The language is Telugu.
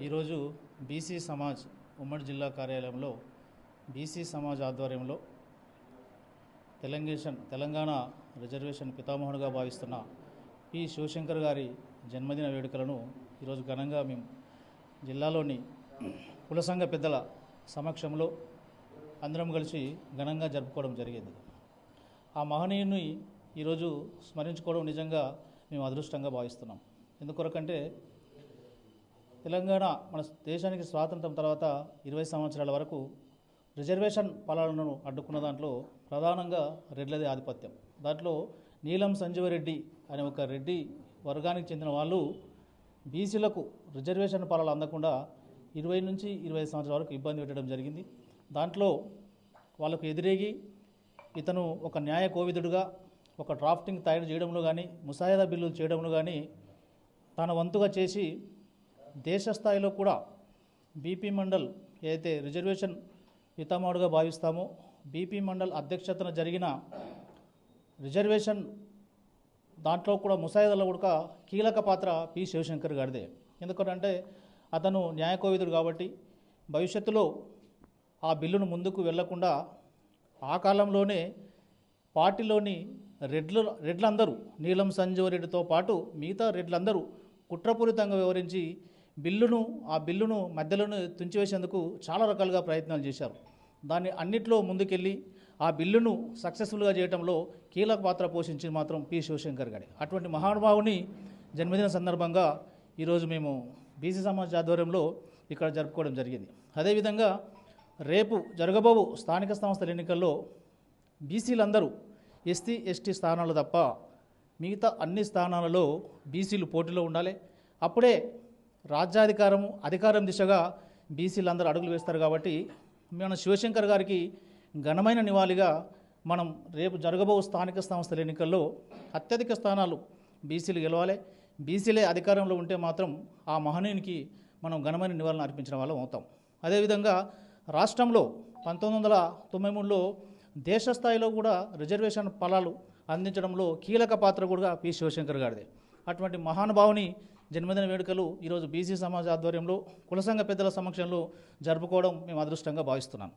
ఈరోజు బీసీ సమాజ్ ఉమ్మడి జిల్లా కార్యాలయంలో బీసీ సమాజ్ ఆధ్వర్యంలో తెలంగాణ రిజర్వేషన్ పితామహుడుగా భావిస్తున్న పి శివశంకర్ గారి జన్మదిన వేడుకలను ఈరోజు ఘనంగా మేము జిల్లాలోని కుల సంఘ పెద్దల సమక్షంలో అందరం కలిసి ఘనంగా జరుపుకోవడం జరిగింది. ఆ మహనీయుని ఈరోజు స్మరించుకోవడం నిజంగా మేము అదృష్టంగా భావిస్తున్నాం. ఎందుకొరకంటే తెలంగాణ మన దేశానికి స్వాతంత్రం తర్వాత 20 సంవత్సరాల వరకు రిజర్వేషన్ పాలనను అడ్డుకున్న దాంట్లో ప్రధానంగా రెడ్లదే ఆధిపత్యం. దాంట్లో నీలం సంజీవరెడ్డి అనే ఒక రెడ్డి వర్గానికి చెందిన వాళ్ళు బీసీలకు రిజర్వేషన్ పాలన అందకుండా 20 నుంచి 25 సంవత్సరాల వరకు ఇబ్బంది పెట్టడం జరిగింది. దాంట్లో వాళ్ళకు ఎదురేగి ఇతను ఒక న్యాయ కోవిదుడుగా ఒక డ్రాఫ్టింగ్ తయారు చేయడంలో కానీ ముసాయిదా బిల్లులు చేయడంలో కానీ తన వంతుగా చేసి దేశ స్థాయిలో కూడా బీపీ మండల్ ఏదైతే రిజర్వేషన్ పితామహుడుగా భావిస్తామో బీపీ మండల్ అధ్యక్షతన జరిగిన రిజర్వేషన్ దాంట్లో కూడా ముసాయిదాలో కూడా కీలక పాత్ర పి శివశంకర్ గారిదే. ఎందుకంటే అతను న్యాయకోవిదుడు కాబట్టి భవిష్యత్తులో ఆ బిల్లును ముందుకు వెళ్లకుండా ఆ కాలంలోనే పార్టీలోని రెడ్లందరూ నీలం సంజీవరెడ్డితో పాటు మిగతా రెడ్లందరూ కుట్రపూరితంగా వివరించి ఆ బిల్లును మధ్యలోనే తుంచివేసేందుకు చాలా రకాలుగా ప్రయత్నాలు చేశారు. దాన్ని అన్నిట్లో ముందుకెళ్ళి ఆ బిల్లును సక్సెస్ఫుల్గా చేయడంలో కీలక పాత్ర పోషించింది మాత్రం పి శివశంకర్ గారి. అటువంటి మహానుభావుని జన్మదిన సందర్భంగా ఈరోజు మేము బీసీ సమాజ్ ఆధ్వర్యంలో ఇక్కడ జరుపుకోవడం జరిగింది. అదేవిధంగా రేపు జరగబోవు స్థానిక సంస్థల ఎన్నికల్లో బీసీలందరూ ఎస్సీ ఎస్టీ స్థానాలు తప్ప మిగతా అన్ని స్థానాలలో బీసీలు పోటీలో ఉండాలి. అప్పుడే అధికారం దిశగా బీసీలందరూ అడుగులు వేస్తారు. కాబట్టి మన శివశంకర్ గారికి ఘనమైన నివాళిగా మనం రేపు జరగబో స్థానిక సంస్థల ఎన్నికల్లో అత్యధిక స్థానాలు బీసీలు గెలవాలి. బీసీలే అధికారంలో ఉంటే మాత్రం ఆ మహనీయునికి మనం ఘనమైన నివాళులు అర్పించిన వాళ్ళం అవుతాం. అదేవిధంగా రాష్ట్రంలో 1993లో దేశ స్థాయిలో కూడా రిజర్వేషన్ ఫలాలు అందించడంలో కీలక పాత్ర కూడా పి శివశంకర్ గారిదే. అటువంటి మహానుభావుని జన్మదిన వేడుకలు ఈరోజు బీసీ సమాజ్ ఆధ్వర్యంలో కుల సంఘ పెద్దల సమక్షంలో జరుపుకోవడం మేము అదృష్టంగా భావిస్తున్నాను.